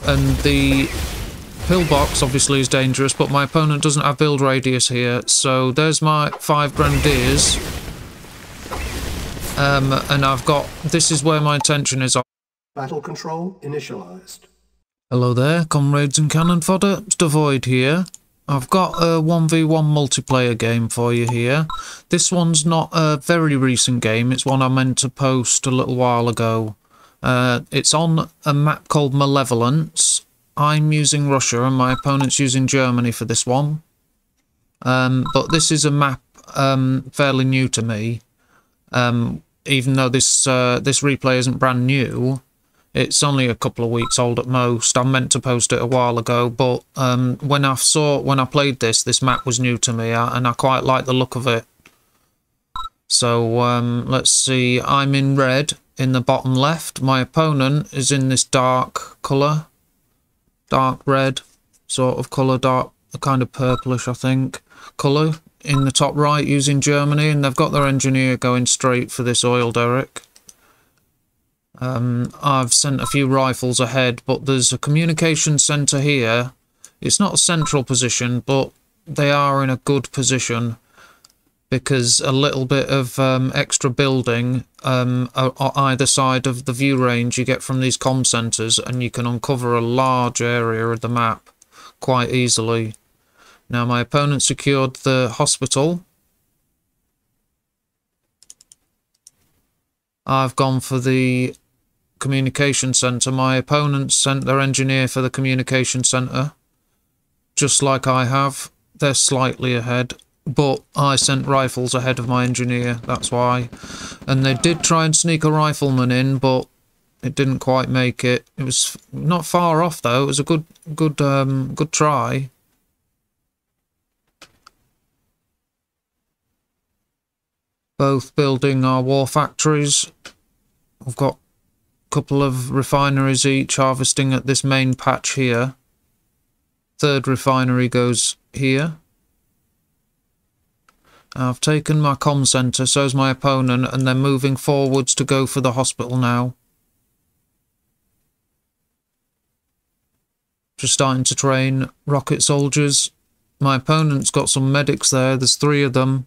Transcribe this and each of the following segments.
and the pillbox obviously is dangerous, but my opponent doesn't have build radius here, so there's my 5 grenadiers. And I've got... This is where my attention is. Battle control initialized. Hello there, comrades and cannon fodder. It's Dvoid here. I've got a 1v1 multiplayer game for you here. This one's not a very recent game. It's one I meant to post a little while ago. It's on a map called Malevolence. I'm using Russia and my opponent's using Germany for this one. But this is a map fairly new to me. Even though this replay isn't brand new, it's only a couple of weeks old at most. I meant to post it a while ago, but when I played this map was new to me, and I quite like the look of it. So let's see. I'm in red in the bottom left. My opponent is in this dark colour, dark red sort of colour, dark kind of purplish, I think, colour. In the top right using Germany, and they've got their engineer going straight for this oil derrick. I've sent a few rifles ahead, but there's a communication centre here. It's not a central position, but they are in a good position because a little bit of extra building on either side of the view range you get from these comm centres, and you can uncover a large area of the map quite easily. Now my opponent secured the hospital. I've gone for the communication centre. My opponent sent their engineer for the communication centre, just like I have. They're slightly ahead, but I sent rifles ahead of my engineer, that's why. And they did try and sneak a rifleman in, but it didn't quite make it. It was not far off though. It was a good try. Both building our war factories. We've got a couple of refineries each harvesting at this main patch here. Third refinery goes here. I've taken my comm centre, so's my opponent, and they're moving forwards to go for the hospital now. Just starting to train rocket soldiers. My opponent's got some medics there, there's 3 of them.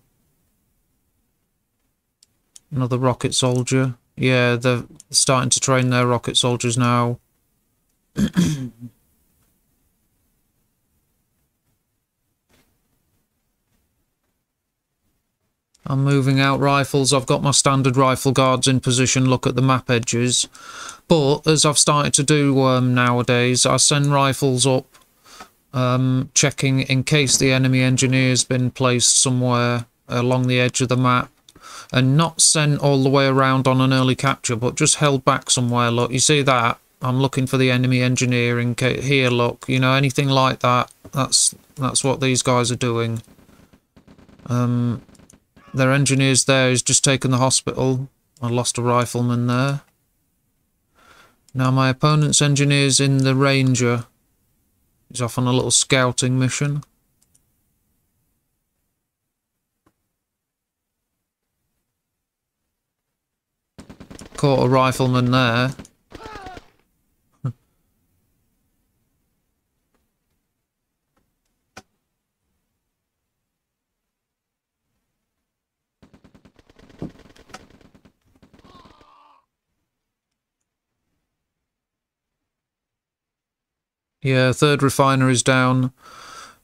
Another rocket soldier. Yeah, they're starting to train their rocket soldiers now. I'm moving out rifles. I've got my standard rifle guards in position. Look at the map edges. But as I've started to do nowadays, I send rifles up, checking in case the enemy engineer's been placed somewhere along the edge of the map. And not sent all the way around on an early capture, but just held back somewhere. Look, you see that? I'm looking for the enemy engineer in case. Here, look, you know, anything like that. That's what these guys are doing. Their engineer's there. He's just taken the hospital. I lost a rifleman there. Now my opponent's engineer's in the Ranger. He's off on a little scouting mission. Caught a rifleman there. Yeah, third refinery's down.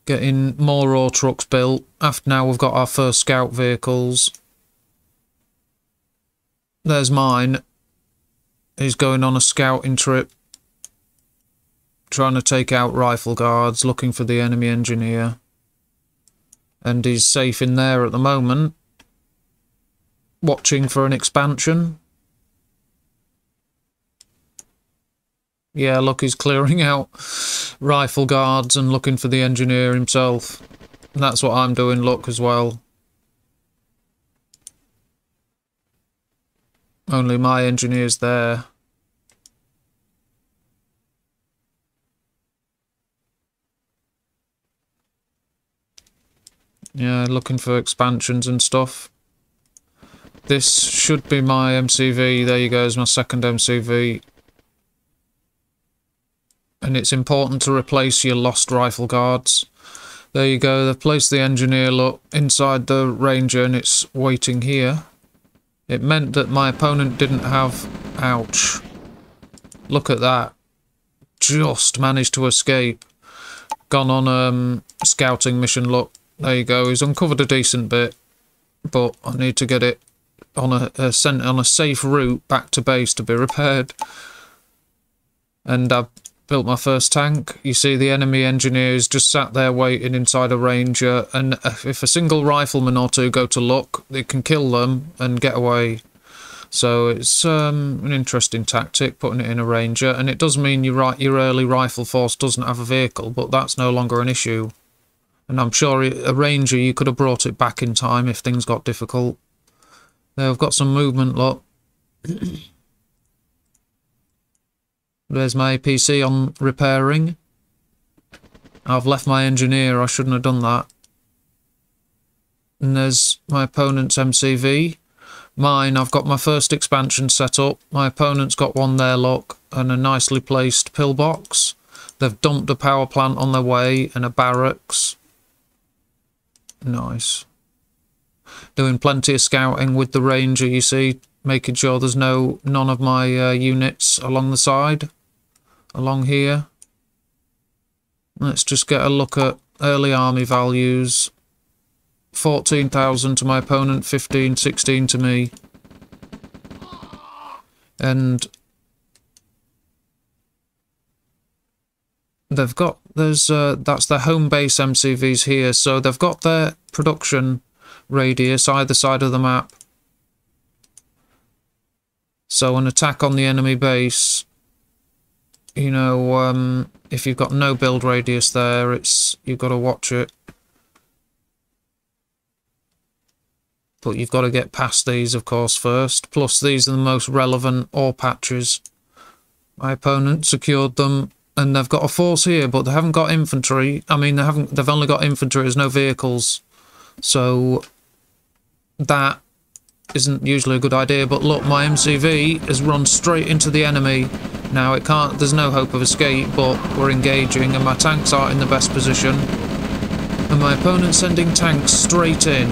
Getting more ore trucks built. After now we've got our first scout vehicles. There's mine. He's going on a scouting trip. Trying to take out rifle guards, looking for the enemy engineer. And he's safe in there at the moment. Watching for an expansion. Yeah, look, he's clearing out rifle guards and looking for the engineer himself. And that's what I'm doing, look, as well. Only my engineer's there. Yeah, looking for expansions and stuff. This should be my MCV. There you go, is my second MCV. and it's important to replace your lost rifle guards. There you go, they've placed the engineer, look, inside the ranger, and it's waiting here. It meant that my opponent didn't have... Ouch. Look at that. Just managed to escape. Gone on a scouting mission, look. There you go, he's uncovered a decent bit. But I need to get it on a safe route back to base to be repaired. And I've built my first tank. You see the enemy engineers just sat there waiting inside a ranger, and if a single rifleman or two go to look, they can kill them and get away. So it's an interesting tactic, putting it in a ranger, and it does mean your early rifle force doesn't have a vehicle, but that's no longer an issue. And I'm sure a ranger, you could have brought it back in time if things got difficult. There, I've got some movement, look. There's my APC on repairing. I've left my engineer, I shouldn't have done that. And there's my opponent's MCV. Mine, I've got my first expansion set up. My opponent's got one there, look, and a nicely placed pillbox. They've dumped a power plant on their way and a barracks. Nice. Doing plenty of scouting with the ranger, you see, making sure there's none of my units along the side, along here. Let's just get a look at early army values. 14,000 to my opponent, 15, 16 to me. And they've got, that's their home base MCVs here, so they've got their production radius either side of the map. So an attack on the enemy base, you know, if you've got no build radius there, you've got to watch it. But you've got to get past these, of course, first. Plus, these are the most relevant ore patches. My opponent secured them, and they've got a force here, but they haven't got infantry. I mean, they've only got infantry, there's no vehicles. So that isn't usually a good idea. But look, my MCV has run straight into the enemy. Now it can't, there's no hope of escape, but we're engaging, and my tanks aren't in the best position. And my opponent's sending tanks straight in.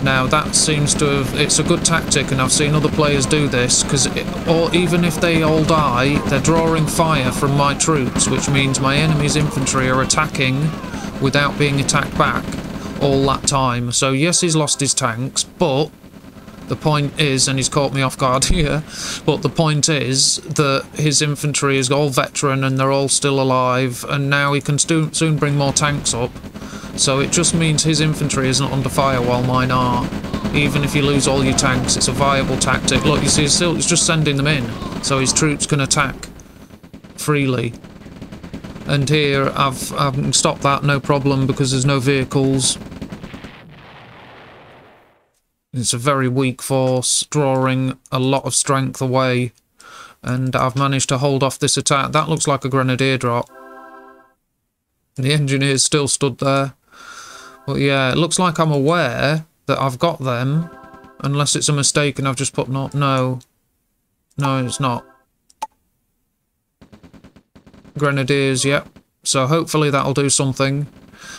Now that seems to have, it's a good tactic, and I've seen other players do this, because or even if they all die, they're drawing fire from my troops, which means my enemy's infantry are attacking without being attacked back all that time. So yes, he's lost his tanks, but the point is, and he's caught me off guard here, but the point is that his infantry is all veteran and they're all still alive, and now he can soon bring more tanks up. So it just means his infantry isn't under fire while mine are. Even if you lose all your tanks, it's a viable tactic. Look, you see, it's just sending them in, so his troops can attack freely. And here, I've stopped that, no problem, because there's no vehicles. It's a very weak force, drawing a lot of strength away. And I've managed to hold off this attack. That looks like a grenadier drop. The engineers still stood there. But yeah, it looks like I'm aware that I've got them. Unless it's a mistake and I've just put not. No. No, it's not. Grenadiers, yep. So hopefully that'll do something.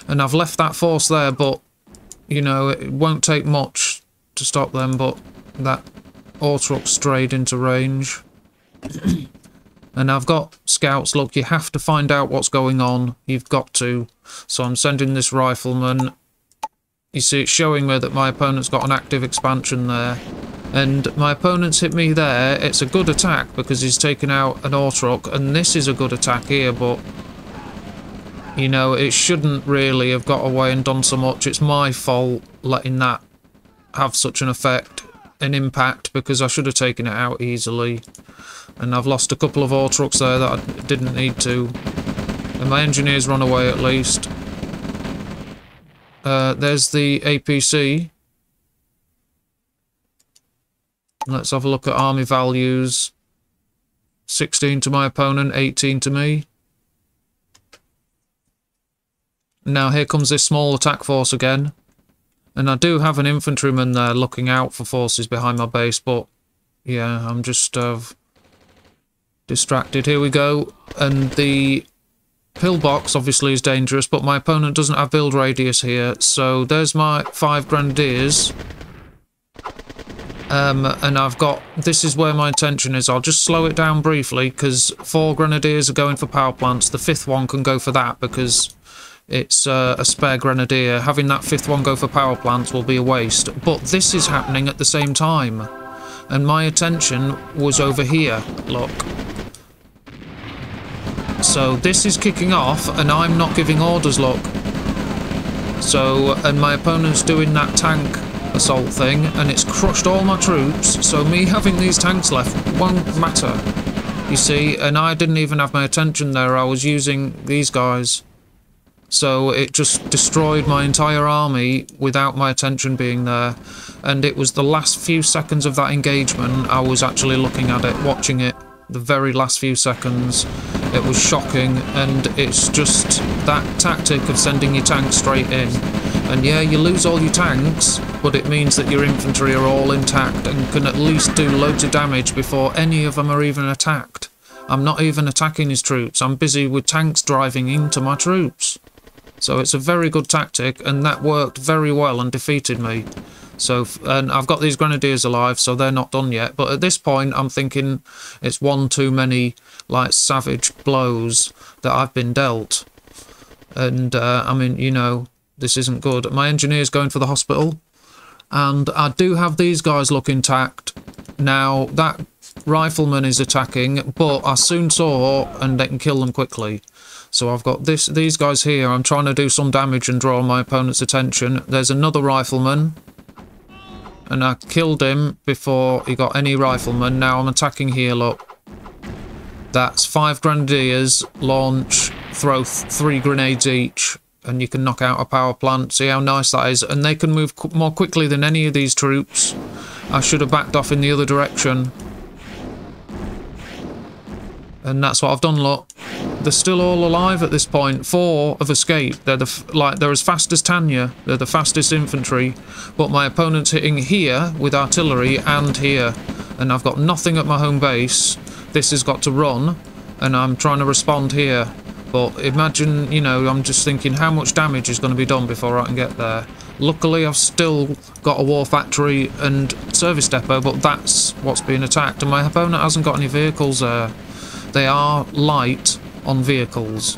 And I've left that force there, but, you know, it won't take much to stop them, but that ore truck strayed into range. And I've got scouts. Look, you have to find out what's going on. You've got to. So I'm sending this rifleman. You see, it's showing me that my opponent's got an active expansion there. And my opponent's hit me there. It's a good attack because he's taken out an ore truck. And this is a good attack here, but, you know, it shouldn't really have got away and done so much. It's my fault letting that have such an effect, an impact, because I should have taken it out easily. And I've lost a couple of ore trucks there that I didn't need to. And my engineers run away at least. There's the APC. Let's have a look at army values. 16 to my opponent, 18 to me. Now here comes this small attack force again. And I do have an infantryman there looking out for forces behind my base, but yeah, I'm just distracted. Here we go. And the pillbox obviously is dangerous, but my opponent doesn't have build radius here. So there's my 5 grenadiers. And I've got... This is where my attention is. I'll just slow it down briefly, because 4 grenadiers are going for power plants. The 5th one can go for that, because it's a spare grenadier. Having that 5th one go for power plants will be a waste. But this is happening at the same time. And my attention was over here. Look. So this is kicking off, and I'm not giving orders, look. So, and my opponent's doing that tank assault thing, and it's crushed all my troops, so me having these tanks left won't matter, you see, and I didn't even have my attention there. I was using these guys, so it just destroyed my entire army without my attention being there. And it was the last few seconds of that engagement I was actually looking at it, watching it, the very last few seconds. It was shocking, and it's just that tactic of sending your tanks straight in. And yeah, you lose all your tanks, but it means that your infantry are all intact and can at least do loads of damage before any of them are even attacked. I'm not even attacking his troops, I'm busy with tanks driving into my troops. So it's a very good tactic, and that worked very well and defeated me. So, and I've got these grenadiers alive, so they're not done yet. But at this point, I'm thinking it's one too many, like, savage blows that I've been dealt. And, I mean, you know, this isn't good. My engineer's going for the hospital. And I do have these guys look intact. Now, that rifleman is attacking, but I soon saw, and they can kill them quickly. So I've got these guys here. I'm trying to do some damage and draw my opponent's attention. There's another rifleman. And I killed him before he got any riflemen. Now I'm attacking here, look. That's 5 grenadiers, launch, throw 3 grenades each, and you can knock out a power plant. See how nice that is? And they can move more quickly than any of these troops. I should have backed off in the other direction. And that's what I've done, look. They're still all alive at this point. 4 have escaped. They're they're as fast as Tanya. They're the fastest infantry. But my opponent's hitting here with artillery and here. And I've got nothing at my home base. This has got to run. And I'm trying to respond here. But imagine, you know, I'm just thinking how much damage is going to be done before I can get there. Luckily, I've still got a war factory and service depot, but that's what's being attacked. And my opponent hasn't got any vehicles there. They are light on vehicles.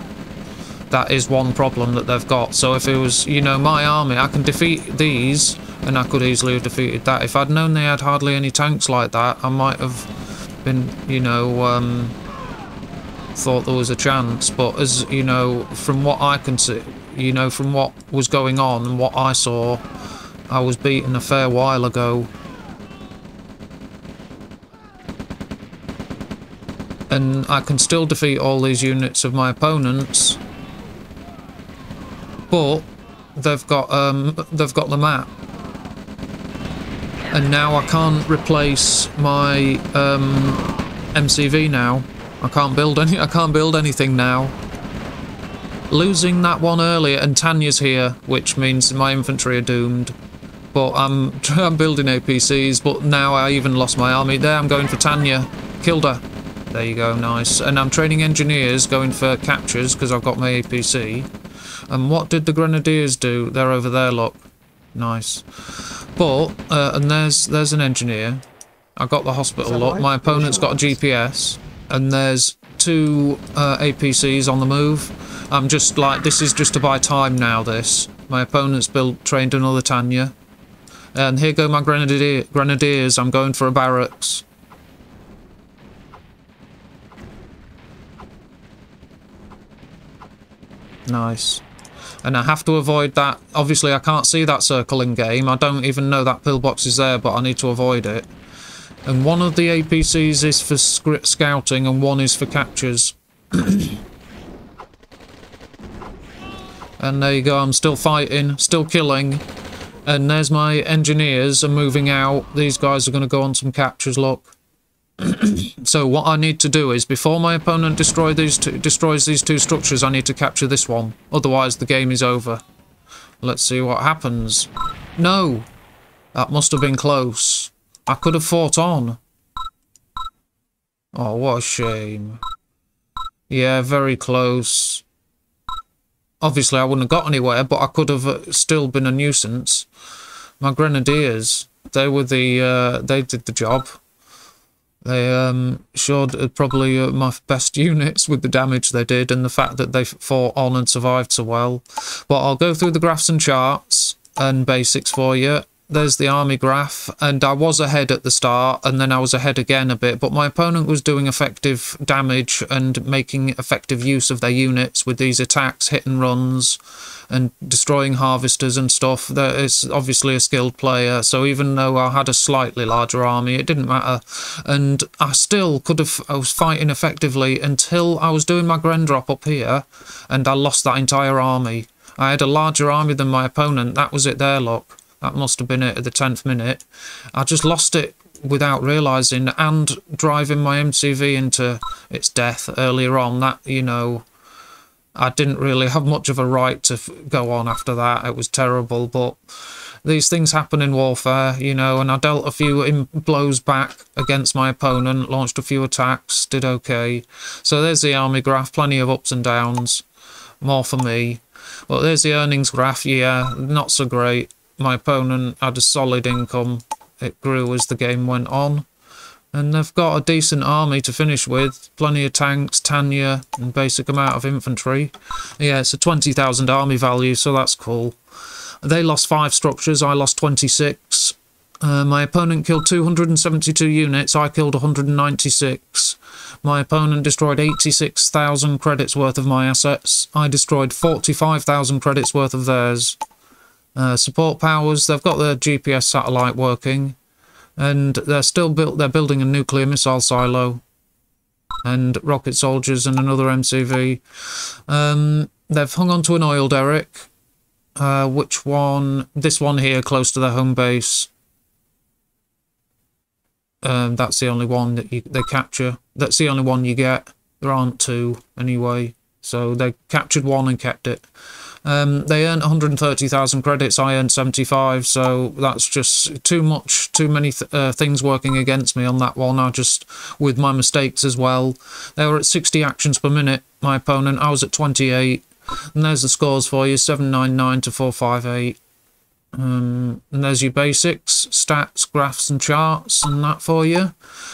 That is one problem that they've got. So if it was, you know, my army, I can defeat these, and I could easily have defeated that. If I'd known they had hardly any tanks like that, I might have been, you know, thought there was a chance. But as, you know, from what I can see, you know, from what was going on and what I saw, I was beaten a fair while ago. And I can still defeat all these units of my opponents, but they've got the map, and now I can't replace my MCV now. I can't build anything now. Losing that one earlier, and Tanya's here, which means my infantry are doomed. But I'm building APCs, but now I even lost my army. There, I'm going for Tanya. Killed her. There you go, nice. And I'm training engineers, going for captures, because I've got my APC. And what did the grenadiers do? They're over there, look. Nice. But, and there's an engineer. I got the hospital, look. My opponent's got a GPS. And there's 2 APCs on the move. I'm just like, this is just to buy time now, this. My opponent's trained another Tanya. And here go my grenadiers. I'm going for a barracks. Nice. And I have to avoid that. Obviously, I can't see that circle in game. I don't even know that pillbox is there, but I need to avoid it. And one of the APCs is for scouting, and one is for captures. And there you go, I'm still fighting, still killing. And there's my engineers are moving out. These guys are going to go on some captures, look. So what I need to do is, before my opponent destroys these 2 structures, I need to capture this one. Otherwise, the game is over. Let's see what happens. No! That must have been close. I could have fought on. Oh, what a shame. Yeah, very close. Obviously, I wouldn't have got anywhere, but I could have still been a nuisance. My grenadiers, they did the job. They showed probably my best units with the damage they did and the fact that they fought on and survived so well. But I'll go through the graphs and charts and basics for you. There's the army graph, and I was ahead at the start, and then I was ahead again a bit, but my opponent was doing effective damage and making effective use of their units with these attacks, hit and runs, and destroying harvesters and stuff. That is obviously a skilled player, so even though I had a slightly larger army, it didn't matter. And I still I was fighting effectively until I was doing my Gren drop up here, and I lost that entire army. I had a larger army than my opponent. That was it there, look. That must have been it at the 10th minute. I just lost it without realising, and driving my MCV into its death earlier on. That, you know, I didn't really have much of a right to go on after that. It was terrible, but these things happen in warfare, you know, and I dealt a few blows back against my opponent, launched a few attacks, did okay. So there's the army graph, plenty of ups and downs, more for me. But there's the earnings graph, yeah, not so great. My opponent had a solid income. It grew as the game went on. And they've got a decent army to finish with. Plenty of tanks, Tanya, and basic amount of infantry. Yeah, it's a 20,000 army value, so that's cool. They lost 5 structures, I lost 26. My opponent killed 272 units, I killed 196. My opponent destroyed 86,000 credits worth of my assets. I destroyed 45,000 credits worth of theirs. Support powers, they've got their GPS satellite working, and they're building a nuclear missile silo and rocket soldiers and another MCV. They've hung on to an oil derrick. Which one? This one here, close to their home base. That's the only one that they capture. That's the only one you get. There aren't 2 anyway, so they captured 1 and kept it. They earned 130,000 credits, I earned 75, so that's just too many things working against me on that one. I just, with my mistakes as well. They were at 60 actions per minute, my opponent, I was at 28, and there's the scores for you, 799 to 458. And there's your basics, stats, graphs and charts and that for you.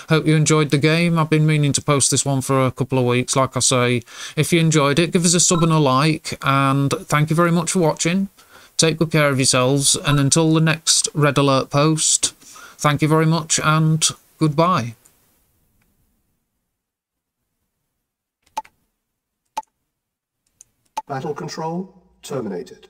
Hope you enjoyed the game. I've been meaning to post this one for a couple of weeks, like I say. If you enjoyed it, give us a sub and a like, and thank you very much for watching. Take good care of yourselves, and until the next Red Alert post, thank you very much and goodbye. Battle control terminated.